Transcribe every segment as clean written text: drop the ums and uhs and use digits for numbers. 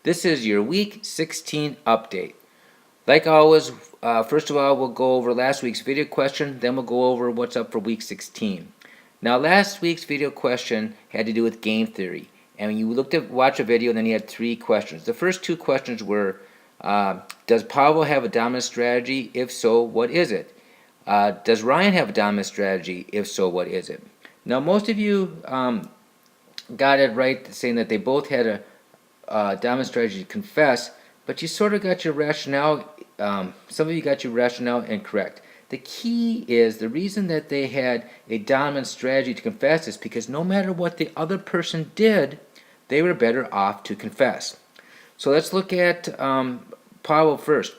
This is your Week 16 update. Like always, first of all, we'll go over last week's video question, then we'll go over what's up for Week 16. Now, last week's video question had to do with game theory, and when you watch a video, and then you had 3 questions. The first 2 questions were, does Pavel have a dominant strategy? If so, what is it? Does Ryan have a dominant strategy? If so, what is it? Now, most of you got it right, saying that they both had a dominant strategy to confess, but you sort of got your rationale, some of you got your rationale incorrect. The key is the reason that they had a dominant strategy to confess is because no matter what the other person did, they were better off to confess. So let's look at Pavel first.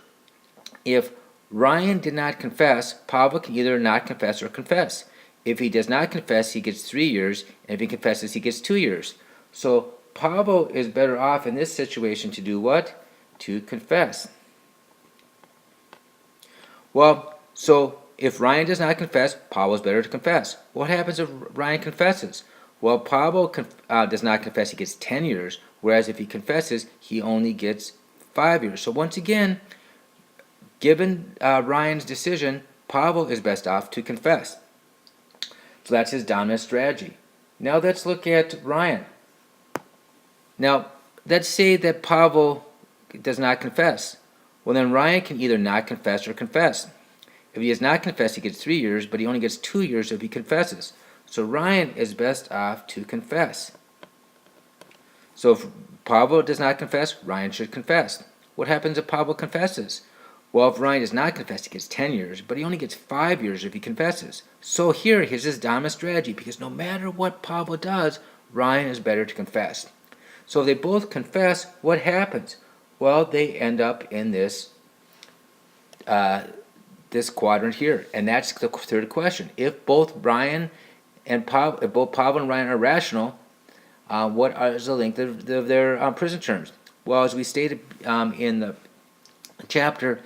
If Ryan did not confess, Pavel can either not confess or confess. If he does not confess, he gets 3 years, and if he confesses, he gets 2 years. So Pavel is better off in this situation to do what? To confess. Well, so if Ryan does not confess, Pavel is better to confess. What happens if Ryan confesses? Well, Pavel does not confess, he gets 10 years, whereas if he confesses, he only gets 5 years. So once again, given Ryan's decision, Pavel is best off to confess. So that's his dominant strategy. Now let's look at Ryan. Now, let's say that Pavel does not confess. Well, then Ryan can either not confess or confess. If he does not confess, he gets 3 years, but he only gets 2 years if he confesses. So Ryan is best off to confess. So if Pavel does not confess, Ryan should confess. What happens if Pavel confesses? Well, if Ryan does not confess, he gets 10 years, but he only gets 5 years if he confesses. So here's his dominant strategy, because no matter what Pavel does, Ryan is better to confess. So if they both confess, what happens? Well, they end up in this this quadrant here, and that's the third question. If both Pavel and Ryan are rational, what is the length of their prison terms? Well, as we stated in the chapter,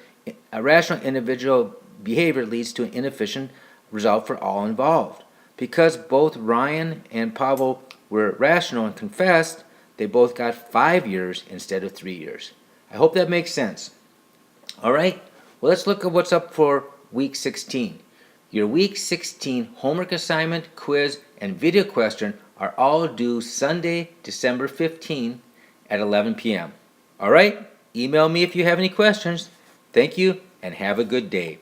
a rational individual behavior leads to an inefficient result for all involved. Because both Ryan and Pavel were rational and confessed, they both got 5 years instead of 3 years. I hope that makes sense. All right, well, let's look at what's up for Week 16. Your Week 16 homework assignment, quiz, and video question are all due Sunday, December 15 at 11 p.m. All right, email me if you have any questions. Thank you, and have a good day.